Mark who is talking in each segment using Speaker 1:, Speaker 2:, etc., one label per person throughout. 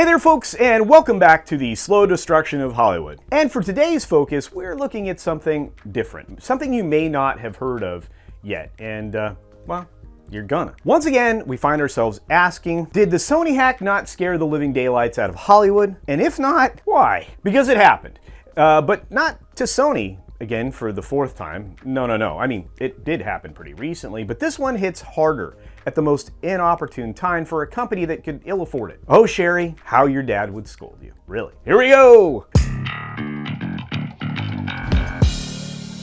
Speaker 1: Hey there folks, and welcome back to the slow destruction of Hollywood. And for today's focus, we're looking at something different, something you may not have heard of yet, and well, you're gonna. Once again, we find ourselves asking, did the Sony hack not scare the living daylights out of Hollywood? And if not, why? Because it happened. But not to Sony, again, for the fourth time. No. I mean, it did happen pretty recently, but this one hits harder at the most inopportune time for a company that could ill afford it. Oh, Sherry, how your dad would scold you. Really. Here we go!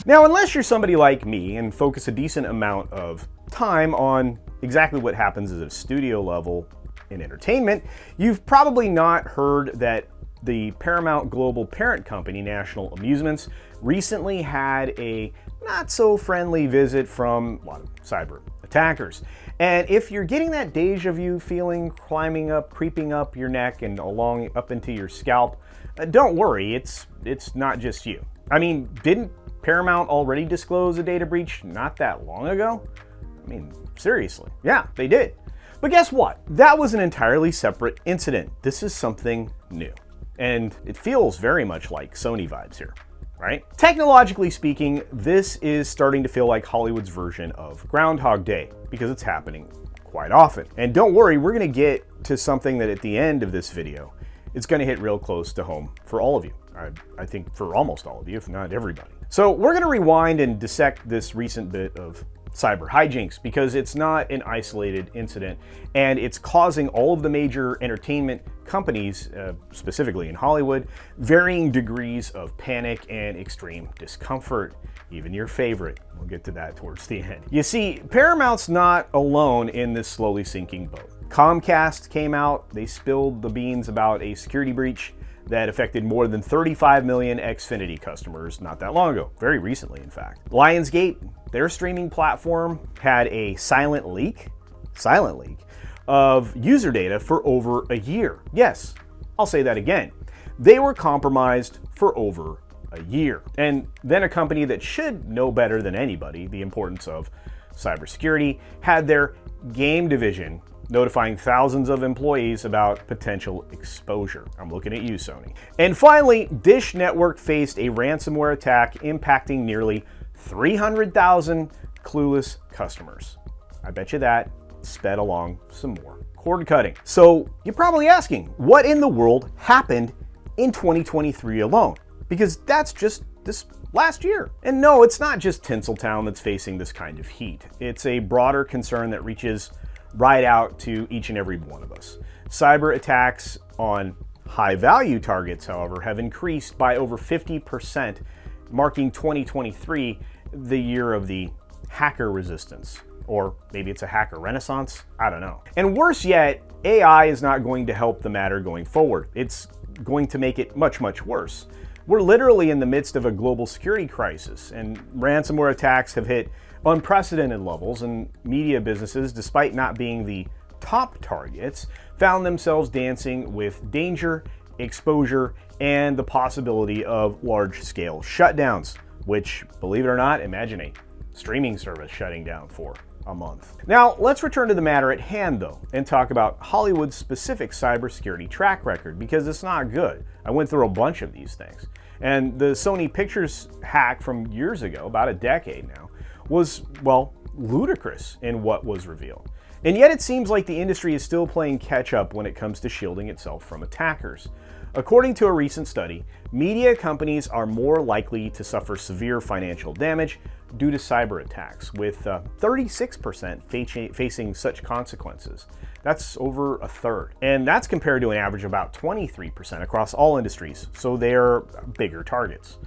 Speaker 1: Now, unless you're somebody like me and focus a decent amount of time on exactly what happens at a studio level in entertainment, you've probably not heard that the Paramount global parent company, National Amusements, recently had a not-so-friendly visit from a lot of cyber attackers. And if you're getting that deja vu feeling creeping up your neck and along up into your scalp, don't worry, it's not just you. I mean, didn't Paramount already disclose a data breach not that long ago? I mean, seriously. Yeah, they did. But guess what? That was an entirely separate incident. This is something new. And it feels very much like Sony vibes here, right? Technologically speaking, this is starting to feel like Hollywood's version of Groundhog Day because it's happening quite often. And don't worry, we're gonna get to something that at the end of this video, it's gonna hit real close to home for all of you. I think for almost all of you, if not everybody. So we're gonna rewind and dissect this recent bit of cyber hijinks because it's not an isolated incident and it's causing all of the major entertainment companies, specifically in Hollywood, varying degrees of panic and extreme discomfort. Even your favorite. We'll get to that towards the end. You see, Paramount's not alone in this slowly sinking boat. Comcast came out, they spilled the beans about a security breach that affected more than 35 million Xfinity customers not that long ago, very recently in fact. Lionsgate, their streaming platform, had a silent leak of user data for over a year. Yes, I'll say that again. They were compromised for over a year. And then a company that should know better than anybody the importance of cybersecurity had their game division notifying thousands of employees about potential exposure. I'm looking at you, Sony. And finally, Dish Network faced a ransomware attack impacting nearly 300,000 clueless customers. I bet you that sped along some more cord cutting. So you're probably asking, what in the world happened in 2023 alone? Because that's just this last year. And no, it's not just Tinseltown that's facing this kind of heat. It's a broader concern that reaches right out to each and every one of us. Cyber attacks on high-value targets, however, have increased by over 50%, marking 2023 the year of the hacker resistance. Or maybe it's a hacker renaissance, I don't know. And worse yet, AI is not going to help the matter going forward. It's going to make it much, much worse. We're literally in the midst of a global security crisis, and ransomware attacks have hit unprecedented levels, and media businesses, despite not being the top targets, found themselves dancing with danger, exposure, and the possibility of large-scale shutdowns, which, believe it or not, imagine a streaming service shutting down for a month. Now, let's return to the matter at hand, though, and talk about Hollywood's specific cybersecurity track record, because it's not good. I went through a bunch of these things. And the Sony Pictures hack from years ago, about a decade now, was, well, ludicrous in what was revealed. And yet it seems like the industry is still playing catch up when it comes to shielding itself from attackers. According to a recent study, media companies are more likely to suffer severe financial damage due to cyber attacks, with 36% facing such consequences. That's over a third. And that's compared to an average of about 23% across all industries, so they're bigger targets.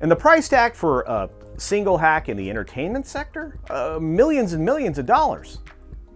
Speaker 1: And the price tag for a single hack in the entertainment sector? Millions and millions of dollars.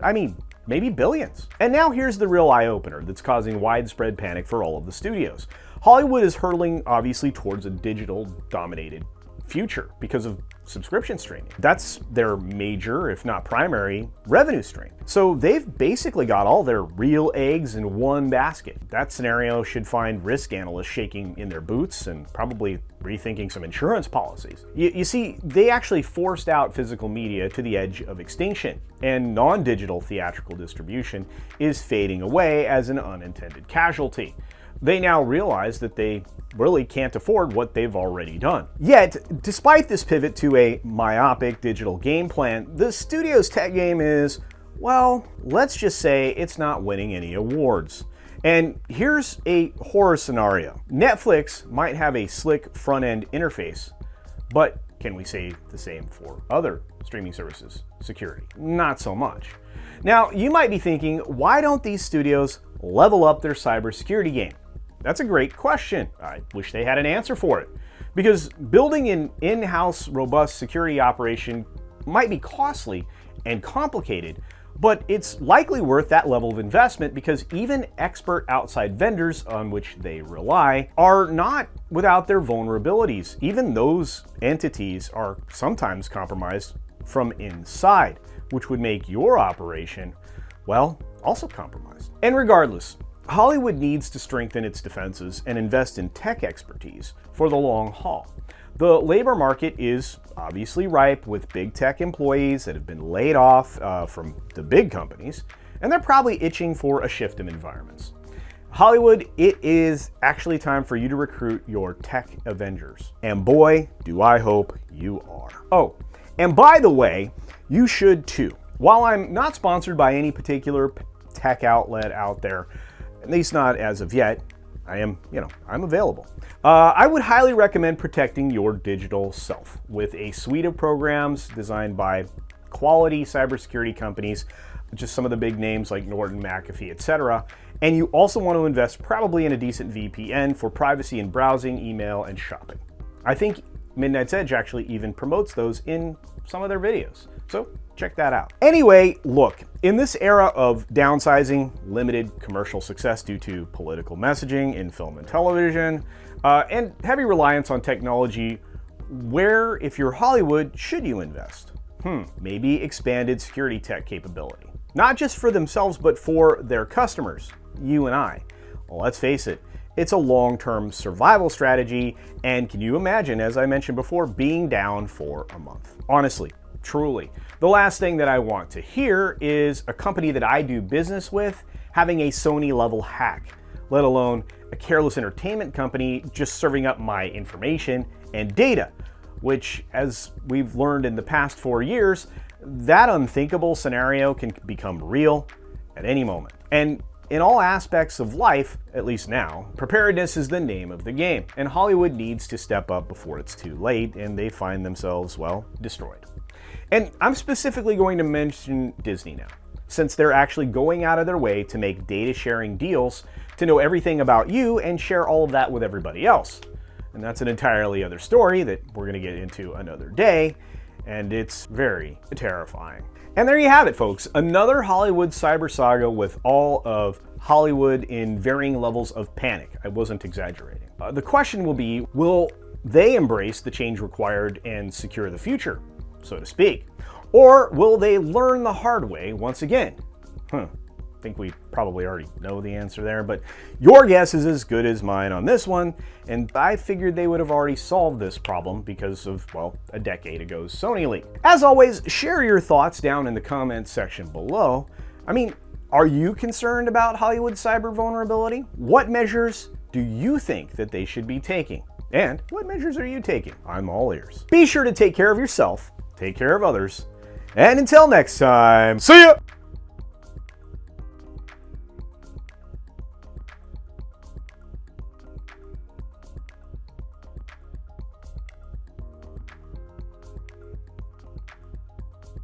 Speaker 1: I mean, maybe billions. And now here's the real eye-opener that's causing widespread panic for all of the studios. Hollywood is hurtling, obviously, towards a digital-dominated future because of subscription streaming. That's their major, if not primary, revenue stream. So they've basically got all their real eggs in one basket. That scenario should find risk analysts shaking in their boots and probably rethinking some insurance policies. You see, they actually forced out physical media to the edge of extinction, and non-digital theatrical distribution is fading away as an unintended casualty. they now realize that they really can't afford what they've already done. Yet, despite this pivot to a myopic digital game plan, the studio's tech game is, well, let's just say it's not winning any awards. And here's a horror scenario. Netflix might have a slick front-end interface, but can we say the same for other streaming services? Security, not so much. Now, you might be thinking, why don't these studios level up their cybersecurity game? That's a great question. I wish they had an answer for it. Because building an in-house robust security operation might be costly and complicated, but it's likely worth that level of investment because even expert outside vendors on which they rely are not without their vulnerabilities. Even those entities are sometimes compromised from inside, which would make your operation, well, also compromised. And regardless, Hollywood needs to strengthen its defenses and invest in tech expertise for the long haul. The labor market is obviously ripe with big tech employees that have been laid off from the big companies, and they're probably itching for a shift in environments. Hollywood, it is actually time for you to recruit your tech Avengers. And boy, do I hope you are. Oh, and by the way, you should too. While I'm not sponsored by any particular tech outlet out there, at least not as of yet, I'm available. I would highly recommend protecting your digital self with a suite of programs designed by quality cybersecurity companies, just some of the big names like Norton, McAfee, etc. And you also want to invest probably in a decent VPN for privacy in browsing, email, and shopping. I think Midnight's Edge actually even promotes those in some of their videos, so check that out. Anyway, look, in this era of downsizing, limited commercial success due to political messaging in film and television, and heavy reliance on technology, where, if you're Hollywood, should you invest? Maybe expanded security tech capability. Not just for themselves, but for their customers, you and I. Well, let's face it, it's a long-term survival strategy, and can you imagine, as I mentioned before, being down for a month? Honestly, truly. The last thing that I want to hear is a company that I do business with having a Sony-level hack, let alone a careless entertainment company just serving up my information and data, which, as we've learned in the past 4 years, that unthinkable scenario can become real at any moment. And in all aspects of life, at least now, preparedness is the name of the game, and Hollywood needs to step up before it's too late and they find themselves, well, destroyed. And I'm specifically going to mention Disney now, since they're actually going out of their way to make data sharing deals to know everything about you and share all of that with everybody else. And that's an entirely other story that we're going to get into another day, and it's very terrifying. And there you have it, folks. Another Hollywood cyber saga with all of Hollywood in varying levels of panic. I wasn't exaggerating. The question will be, will they embrace the change required and secure the future, so to speak? Or will they learn the hard way once again? I think we probably already know the answer there, but your guess is as good as mine on this one, and I figured they would have already solved this problem because of, well, a decade ago's Sony leak. As always, share your thoughts down in the comments section below. I mean, are you concerned about Hollywood cyber vulnerability? What measures do you think that they should be taking? And what measures are you taking? I'm all ears. Be sure to take care of yourself, take care of others, and until next time, see ya!